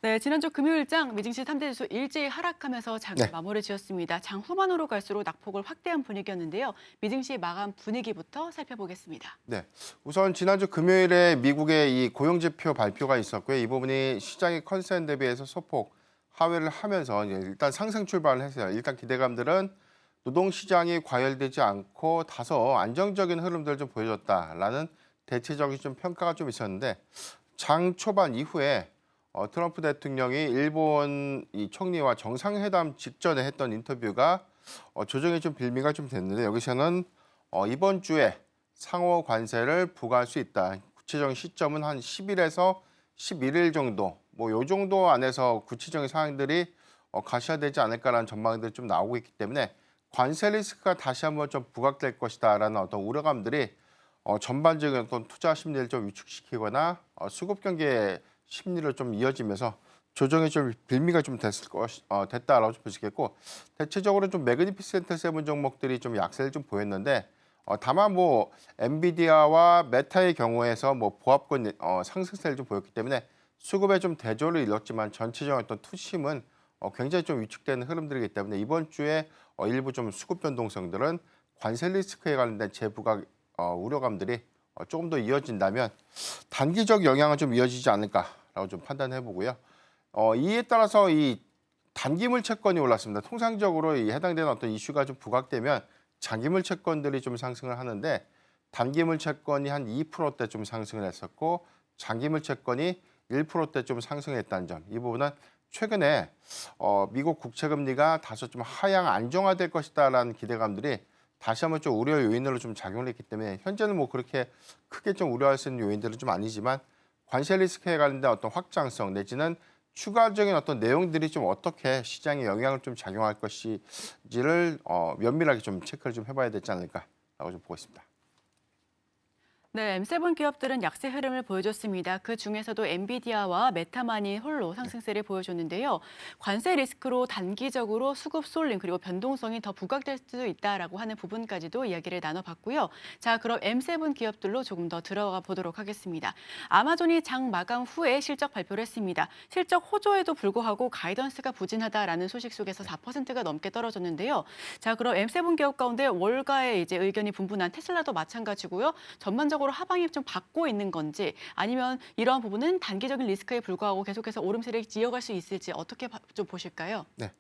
네, 지난주 금요일장 미증시 3대 지수 일제히 하락하면서 장을 네. 마무리 지었습니다. 장 후반으로 갈수록 낙폭을 확대한 분위기였는데요. 미증시 마감 분위기부터 살펴보겠습니다. 네. 우선 지난주 금요일에 미국의 이 고용지표 발표가 있었고요. 이 부분이 시장의 컨센 대비해서 소폭 하회를 하면서 이제 일단 상승 출발을 했어요. 일단 기대감들은 노동시장이 과열되지 않고 다소 안정적인 흐름들을 좀 보여줬다라는 대체적인 좀 평가가 좀 있었는데 장 초반 이후에 트럼프 대통령이 일본 이 총리와 정상회담 직전에 했던 인터뷰가 조정의 좀 빌미가 좀 됐는데 여기서는 이번 주에 상호 관세를 부과할 수 있다. 구체적인 시점은 한 10일에서 11일 정도, 뭐 요 정도 안에서 구체적인 사항들이 가셔야되지 않을까라는 전망들이 좀 나오고 있기 때문에 관세 리스크가 다시 한번 좀 부각될 것이다라는 어떤 우려감들이 전반적인 어떤 투자 심리를 좀 위축시키거나 수급 경기의 심리를 좀 이어지면서 조정의 좀 빌미가 좀 됐다라고 볼 수 있겠고 대체적으로 좀 매그니피센트 세븐 종목들이 좀 약세를 좀 보였는데 다만 뭐 엔비디아와 메타의 경우에서 뭐 보합권 상승세를 좀 보였기 때문에 수급에 좀 대조를 이뤘지만 전체적인 어떤 투심은 굉장히 좀 위축되는 흐름들이기 때문에 이번 주에 일부 좀 수급 변동성들은 관세 리스크에 관련된 재부각 우려감들이 조금 더 이어진다면 단기적 영향은 좀 이어지지 않을까라고 좀 판단해 보고요. 이에 따라서 이 단기물 채권이 올랐습니다. 통상적으로 이 해당되는 어떤 이슈가 좀 부각되면 장기물 채권들이 좀 상승을 하는데 단기물 채권이 한 2%대 좀 상승을 했었고 장기물 채권이 1%대 좀 상승했다는 점. 이 부분은 최근에 미국 국채 금리가 다소 좀 하향 안정화될 것이다라는 기대감들이 다시 한번 좀 우려 요인으로 좀 작용을 했기 때문에 현재는 뭐 그렇게 크게 좀 우려할 수 있는 요인들은 좀 아니지만 관세 리스크에 관련된 어떤 확장성 내지는 추가적인 어떤 내용들이 좀 어떻게 시장에 영향을 좀 작용할 것인지를 면밀하게 좀 체크를 좀 해봐야 되지 않을까라고 좀 보고 있습니다. 네, M7 기업들은 약세 흐름을 보여줬습니다. 그 중에서도 엔비디아와 메타만이 홀로 네. 상승세를 보여줬는데요. 관세 리스크로 단기적으로 수급 쏠림 그리고 변동성이 더 부각될 수도 있다라고 하는 부분까지도 이야기를 나눠봤고요. 자, 그럼 M7 기업들로 조금 더 들어가 보도록 하겠습니다. 아마존이 장 마감 후에 실적 발표를 했습니다. 실적 호조에도 불구하고 가이던스가 부진하다라는 소식 속에서 4%가 넘게 떨어졌는데요. 자, 그럼 M7 기업 가운데 월가의 이제 의견이 분분한 테슬라도 마찬가지고요. 전반적으로 하방이 좀 받고 있는 건지 아니면 이러한 부분은 단기적인 리스크에 불과하고 계속해서 오름세를 이어갈 수 있을지 어떻게 좀 보실까요? 네.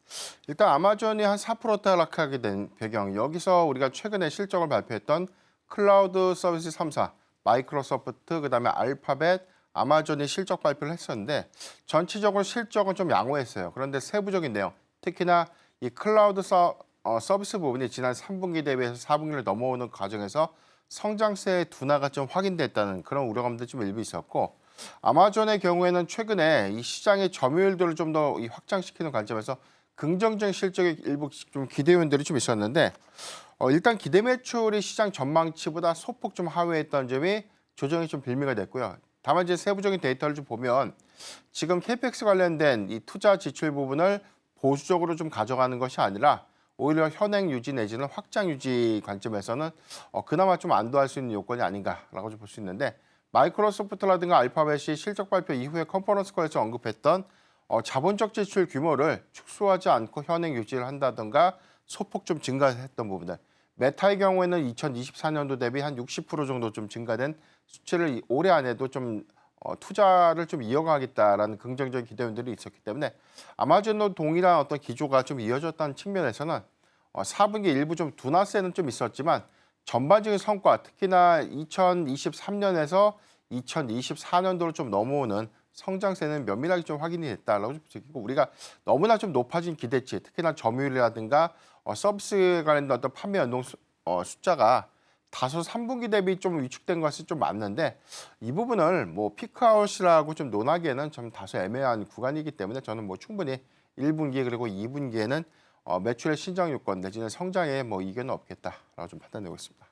일단 아마존이 한 4% 하락하게 된 배경, 여기서 우리가 최근에 실적을 발표했던 클라우드 서비스 3사, 마이크로소프트, 그다음에 알파벳, 아마존이 실적 발표를 했었는데 전체적으로 실적은 좀 양호했어요. 그런데 세부적인 내용, 특히나 이 클라우드 서비스 부분이 지난 3분기 대비해서 4분기를 넘어오는 과정에서 성장세의 둔화가 좀 확인됐다는 그런 우려감도 좀 일부 있었고 아마존의 경우에는 최근에 이 시장의 점유율들을 좀 더 확장시키는 관점에서 긍정적인 실적의 일부 좀 기대 요인들이 좀 있었는데 일단 기대 매출이 시장 전망치보다 소폭 좀 하회했던 점이 조정이 좀 빌미가 됐고요. 다만 이제 세부적인 데이터를 좀 보면 지금 캐펙스 관련된 이 투자 지출 부분을 보수적으로 좀 가져가는 것이 아니라 오히려 현행 유지 내지는 확장 유지 관점에서는 그나마 좀 안도할 수 있는 요건이 아닌가라고 좀 볼 수 있는데 마이크로소프트라든가 알파벳이 실적 발표 이후에 컨퍼런스 콜에서 언급했던 자본적 지출 규모를 축소하지 않고 현행 유지를 한다든가 소폭 좀 증가했던 부분들. 메타의 경우에는 2024년도 대비 한 60% 정도 좀 증가된 수치를 올해 안에도 좀 투자를 좀 이어가겠다라는 긍정적인 기대감들이 있었기 때문에 아마존도 동일한 어떤 기조가 좀 이어졌다는 측면에서는 4분기 일부 좀 둔화세는 좀 있었지만 전반적인 성과, 특히나 2023년에서 2024년도로 좀 넘어오는 성장세는 면밀하게 좀 확인이 됐다라고 좀 느끼고 우리가 너무나 좀 높아진 기대치, 특히나 점유율이라든가 서비스 관련된 어떤 판매 연동 숫자가 다소 3분기 대비 좀 위축된 것이 좀 맞는데 이 부분을 뭐 피크아웃이라고 좀 논하기에는 좀 다소 애매한 구간이기 때문에 저는 뭐 충분히 1분기 그리고 2분기에는 매출의 신장 요건 내지는 성장에 뭐 이견은 없겠다라고 좀 판단되고 있습니다.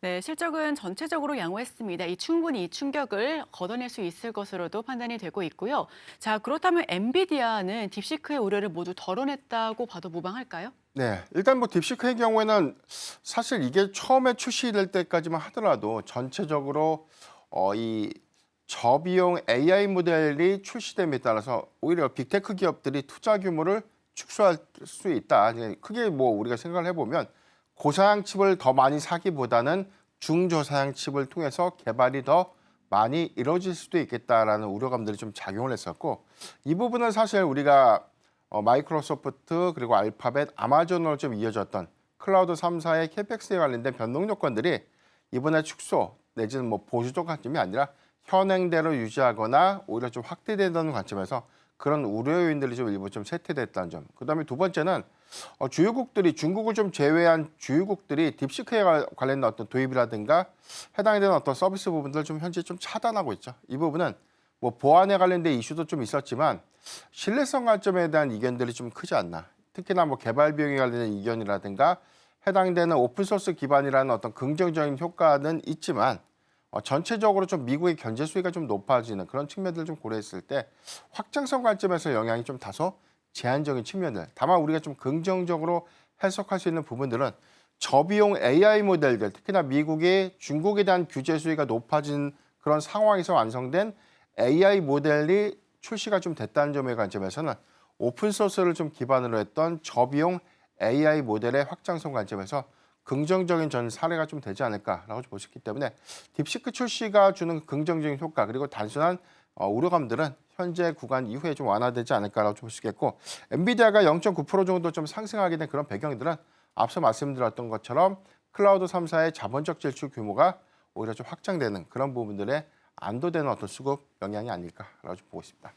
네, 실적은 전체적으로 양호했습니다. 충분히 이 충격을 걷어낼 수 있을 것으로도 판단이 되고 있고요. 자, 그렇다면 엔비디아는 딥시크의 우려를 모두 덜어냈다고 봐도 무방할까요? 네, 일단 뭐 딥시크의 경우에는 사실 이게 처음에 출시될 때까지만 하더라도 전체적으로 이 저비용 AI 모델이 출시됨에 따라서 오히려 빅테크 기업들이 투자 규모를 축소할 수 있다. 이제 크게 뭐 우리가 생각을 해보면 고사양 칩을 더 많이 사기보다는 중저사양 칩을 통해서 개발이 더 많이 이루어질 수도 있겠다라는 우려감들이 좀 작용을 했었고, 이 부분은 사실 우리가 마이크로소프트 그리고 알파벳, 아마존으로 좀 이어졌던 클라우드 3사의 캐펙스에 관련된 변동 요건들이 이번에 축소 내지는 뭐 보수적 관점이 아니라 현행대로 유지하거나 오히려 좀 확대된다는 관점에서 그런 우려 요인들이 좀 일부 좀 쇠퇴됐다는 점. 그다음에 두 번째는 주요국들이 중국을 좀 제외한 주요국들이 딥시크에 관련된 어떤 도입이라든가 해당이 되는 어떤 서비스 부분들을 좀 현재 좀 차단하고 있죠. 이 부분은 뭐 보안에 관련된 이슈도 좀 있었지만 신뢰성 관점에 대한 이견들이 좀 크지 않나. 특히나 뭐 개발 비용에 관련된 이견이라든가 해당되는 오픈소스 기반이라는 어떤 긍정적인 효과는 있지만 전체적으로 좀 미국의 경제 수위가 좀 높아지는 그런 측면들을 좀 고려했을 때 확장성 관점에서 영향이 좀 다소 제한적인 측면들. 다만 우리가 좀 긍정적으로 해석할 수 있는 부분들은 저비용 AI 모델들, 특히나 미국이 중국에 대한 규제 수위가 높아진 그런 상황에서 완성된 AI 모델이 출시가 좀 됐다는 점의 관점에서는 오픈소스를 좀 기반으로 했던 저비용 AI 모델의 확장성 관점에서 긍정적인 전 사례가 좀 되지 않을까라고 볼 수 있기 때문에 딥시크 출시가 주는 긍정적인 효과 그리고 단순한 우려감들은 현재 구간 이후에 좀 완화되지 않을까라고 볼 수 있겠고, 엔비디아가 0.9% 정도 좀 상승하게 된 그런 배경들은 앞서 말씀드렸던 것처럼 클라우드 3사의 자본적 지출 규모가 오히려 좀 확장되는 그런 부분들에 안도되는 어떤 수급 영향이 아닐까라고 좀 보고 있습니다.